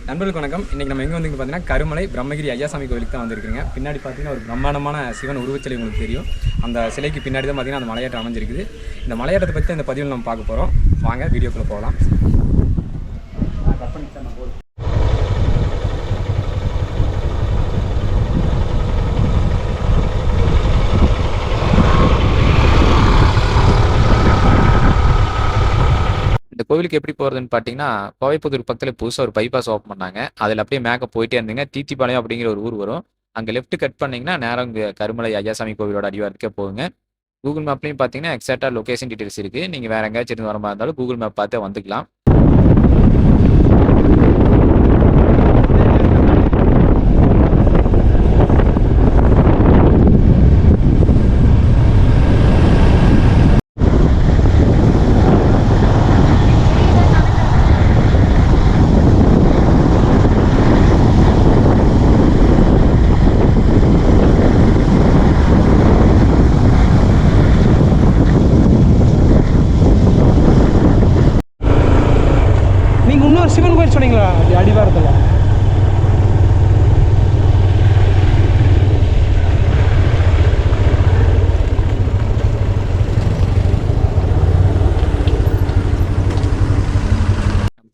நண்பர்களுக்கு வணக்கம். இன்றைக்கி நம்ம எங்கே வந்து பார்த்தீங்கன்னா கருமலை பிரம்மகிரி ஐயாசாமி கோவிலுக்கு தான் வந்திருக்குங்க. பின்னாடி பார்த்தீங்கன்னா ஒரு பிரம்மாண்டமான சிவன் உருவச்சிலை உங்களுக்கு தெரியும். அந்த சிலைக்கு பின்னாடி தான் பார்த்தீங்கன்னா அந்த மலையேற்றம் அமைஞ்சிருக்குது. இந்த மலையேற்றத்தை பற்றி இந்த பதிவில் நம்ம பார்க்க போகிறோம். வாங்க வீடியோக்குள்ளே போகலாம். இந்த கோவிலுக்கு எப்படி போகிறதுன்னு பார்த்தீங்கன்னா, கோவைப்புதூர் பக்கத்தில் புதுசாக ஒரு பைபாஸ் ஓப்பன் பண்ணாங்க. அதில் அப்படியே மேக்க போயிட்டே இருந்தீங்க, தீத்திப்பாளையம் அப்படிங்கிற ஒரு ஊர் வரும். அங்கே லெஃப்ட் கட் பண்ணிங்கன்னா நேரம் இங்கே கருமலை ஐயாசாமி கோவிலோட அடிவாரத்துக்கே போகுங்க. கூகுள் மேப்லையும் பார்த்தீங்கன்னா எக்ஸாக்டாக லொக்கேஷன் டீட்டெயில்ஸ் இருக்குது. நீங்கள் வேறு எங்கேயாச்சும் இருந்து வர மாதிரி இருந்தாலும் கூகுள் மேப் பார்த்தே வந்துக்கலாம். நீங்கள் இன்னொரு சிவன் கோயில் சொன்னீங்களா அடிவாரத்தில்?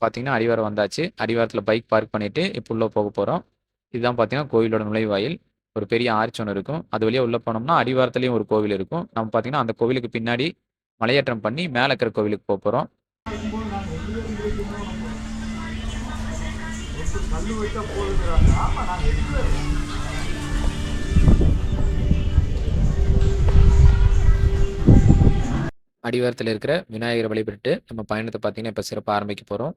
பார்த்தீங்கன்னா அடிவாரம் வந்தாச்சு. அடிவாரத்தில் பைக் பார்க் பண்ணிவிட்டு இப்போ உள்ளே போக போகிறோம். இதுதான் பார்த்தீங்கன்னா கோவிலோட நுழைவாயில். ஒரு பெரிய ஆர்ச் ஒன்று இருக்கும். அது வழியாக உள்ளே போனோம்னா அடிவாரத்துலேயும் ஒரு கோவில் இருக்கும். நம்ம பார்த்தீங்கன்னா அந்த கோவிலுக்கு பின்னாடி மலையேற்றம் பண்ணி மேலே இருக்கிற கோவிலுக்கு போக போகிறோம். அடிவாரத்தில் இருக்கிற விநாயகரை வழிபட்டு நம்ம பயணத்தை பார்த்தீங்கன்னா இப்போ சிறப்பாக ஆரம்பிக்க போகிறோம்.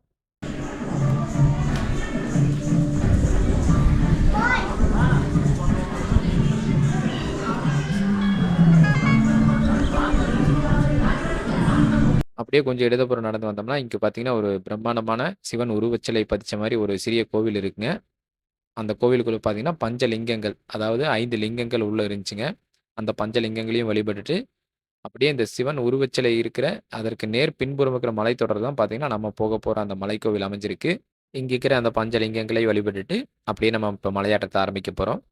அப்படியே கொஞ்சம் இடதுபுறம் நடந்து வந்தோம்னா இங்கே பார்த்தீங்கன்னா ஒரு பிரம்மாண்டமான சிவன் உருவச்சிலை பதிச்ச மாதிரி ஒரு சிறிய கோவில் இருக்குங்க. அந்த கோவிலுக்குள்ள பார்த்தீங்கன்னா பஞ்சலிங்கங்கள், அதாவது 5 லிங்கங்கள் உள்ள இருந்துச்சுங்க. அந்த பஞ்சலிங்கங்களையும் வழிபட்டுட்டு அப்படியே இந்த சிவன் உருவச்சிலை இருக்கிற அதற்கு நேர் பின்புறம் இருக்கிற மலைத்தொடர் தான் பார்த்தீங்கன்னா நம்ம போக போகிற அந்த மலைக்கோவில் அமைஞ்சிருக்கு. இங்கே இருக்கிற அந்த பஞ்சலிங்கங்களை வழிபட்டுட்டு அப்படியே நம்ம இப்போ மலையாட்டத்தை ஆரம்பிக்க போகிறோம்.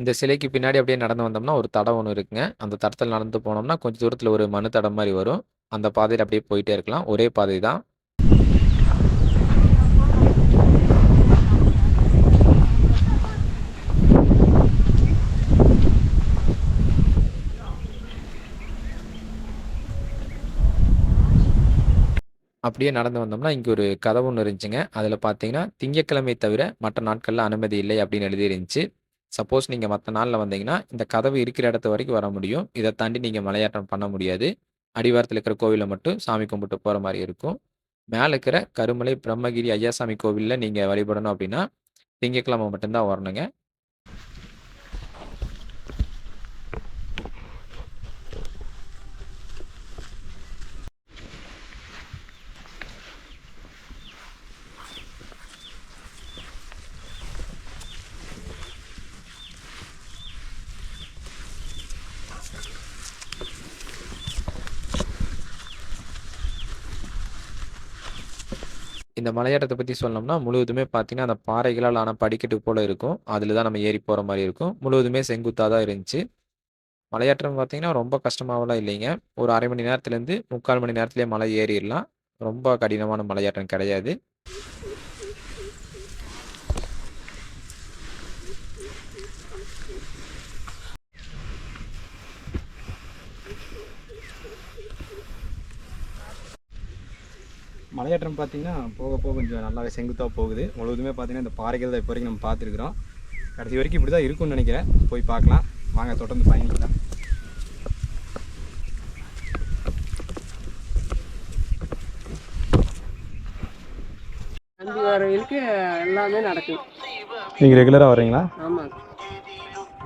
இந்த சிலைக்கு பின்னாடி அப்படியே நடந்து வந்தோம்னா ஒரு தடம் ஒன்று இருக்குங்க. அந்த தடத்தில் நடந்து போனோம்னா கொஞ்சம் தூரத்தில் ஒரு மண் தடம் மாதிரி வரும். அந்த பாதையில் அப்படியே போயிட்டே இருக்கலாம். ஒரே பாதை தான். அப்படியே நடந்து வந்தோம்னா இங்கே ஒரு கதவு ஒன்று இருந்துச்சுங்க. அதில் பார்த்தீங்கன்னா திங்கட்கிழமை தவிர மற்ற நாட்களில் அனுமதி இல்லை அப்படின்னு எழுதி இருந்துச்சு. சப்போஸ் நீங்கள் மற்ற நாளில் வந்தீங்கன்னா இந்த கதவு இருக்கிற இடத்து வரைக்கும் வர முடியும். இதை தாண்டி நீங்கள் மலையாட்டம் பண்ண முடியாது. அடிவாரத்தில் இருக்கிற கோவிலில் மட்டும் சாமி கும்பிட்டு போகிற மாதிரி இருக்கும். மேலே இருக்கிற கருமலை பிரம்மகிரி ஐயாசாமி கோவிலில் நீங்கள் வழிபடணும் அப்படின்னா திங்கட்கிழமை மட்டும்தான் வரணுங்க. இந்த மலையேற்றத்தை பற்றி சொல்லணும்னா முழுவதுமே பார்த்தீங்கன்னா அந்த பாறைகளால் ஆன படிக்கட்டு போல் இருக்கும். அதில் தான் நம்ம ஏறி போகிற மாதிரி இருக்கும். முழுவதுமே செங்குத்தாக தான் இருந்துச்சு. மலையேற்றம் பார்த்தீங்கன்னா ரொம்ப கஷ்டமாகலாம் இல்லைங்க. ஒரு 1/2 மணி நேரத்துலேருந்து 3/4 மணி நேரத்துலேயே மலை ஏறிடலாம். ரொம்ப கடினமான மலையேற்றம் கிடையாது. மலையேற்றம் பார்த்தீங்கன்னா போக போக கொஞ்சம் நல்லாவே செங்குத்தாக போகுது. முழுவதுமே பார்த்தீங்கன்னா இந்த பாறைகள் தான் இப்போ வரைக்கும் நம்ம பார்த்துருக்குறோம். கடைசி வரைக்கும் இப்படி தான் இருக்கும்னு நினைக்கிறேன். போய் பார்க்கலாம். வாங்க தொடர்ந்து பயணிக்கலாம். அஞ்சு வாரங்களுக்கு எல்லாமே நடக்கும். நீங்கள் ரெகுலராக வரீங்களா? ஆமாம்.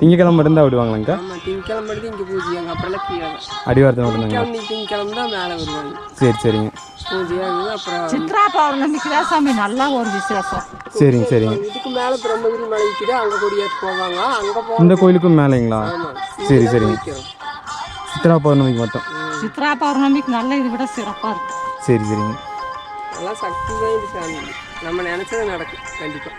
திங்கக்கிழமை இருந்தால் விடுவாங்களாங்க்கா? ஆமாம், திங்கக்கிழமை எடுத்து இங்கே பூஜையாங்க, அப்புறம்லாம் கீழே தான். அடிவாரத்தில் மட்டும்தாங்க. திங்கக்கிழமை தான் மேலே வருவாங்க, சரி சரிங்க. பூஜையாக இருக்குது. அப்புறம் சித்ரா பௌர்ணமிக்கு தான் சாமி நல்லா ஒரு விசேஷம். சரிங்க சரிங்க. இதுக்கு மேலே பிரம்மகிரி மலை விற்கிது, அங்கே கொடியேற்று போவாங்க. அங்கே இந்த கோயிலுக்கும் மேலேங்களா? ஆமாம், சரி சரிங்க. சித்ரா பௌர்ணமிக்கு மட்டும். சித்ரா பௌர்ணமிக்கு நல்ல இதை விட சிறப்பாக இருக்கும். சரி சரிங்க. நல்லா சக்தி வாய்ந்த சாமி, நம்ம நினச்சது நடக்கும் கண்டிப்பாக.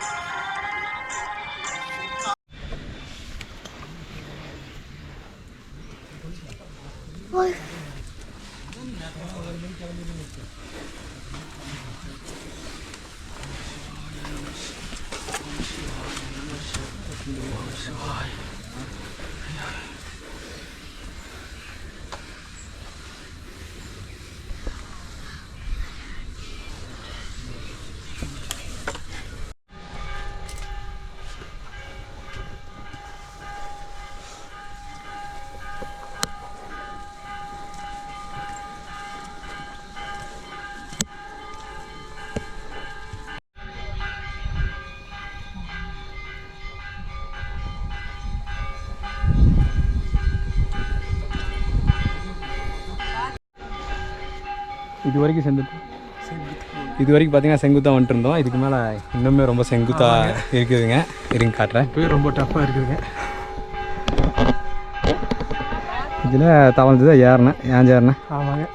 இது வரைக்கும் பார்த்தீங்கன்னா செங்குத்தாக வந்துட்டு இருந்தோம். இதுக்கு மேலே இன்னுமே ரொம்ப செங்குத்தாக இருக்குதுங்க. இருங்க காட்டுறேன். போய் ரொம்ப டஃப்பாக இருக்குதுங்க. இதில் தவழ்ந்து தான் ஏறினேன். ஏன் ஏறினேன்? ஆமாங்க.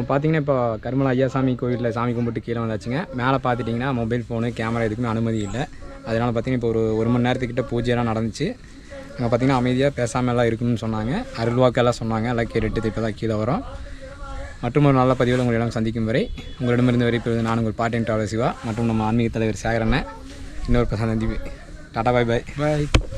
பார்த்தீங்கன்னா இப்போ கருமலை ஐயாசாமி கோவிலில் சாமி கும்பிட்டு கீழே வந்தாச்சுங்க. மேலே பார்த்துட்டிங்கன்னா மொபைல் ஃபோனு கேமரா எதுக்குமே அனுமதி இல்லை. அதனால் பார்த்தீங்கன்னா இப்போ ஒரு மணி நேரத்துக்கிட்ட பூஜையெல்லாம் நடந்துச்சு. அங்கே பார்த்தீங்கன்னா அமைதியாக பேசாமல் எல்லாம் இருக்கணும்னு சொன்னாங்க. அருள்வாக்கெல்லாம் சொன்னாங்க. எல்லாம் கேட்டுட்டு இப்போ தான் கீழே வரோம். மற்றும் ஒரு நல்ல பதிவில் உங்களை எல்லாம் சந்திக்கும் வரை உங்களிடமிருந்து வரை இப்போ நான் உங்கள் பாட்டின் டிராவலர் சிவா மற்றும் நம்ம ஆன்மீக தலைவர் சேகரண்ணன். இன்னொரு சந்திப்பு. டாடா, பாய் பாய்.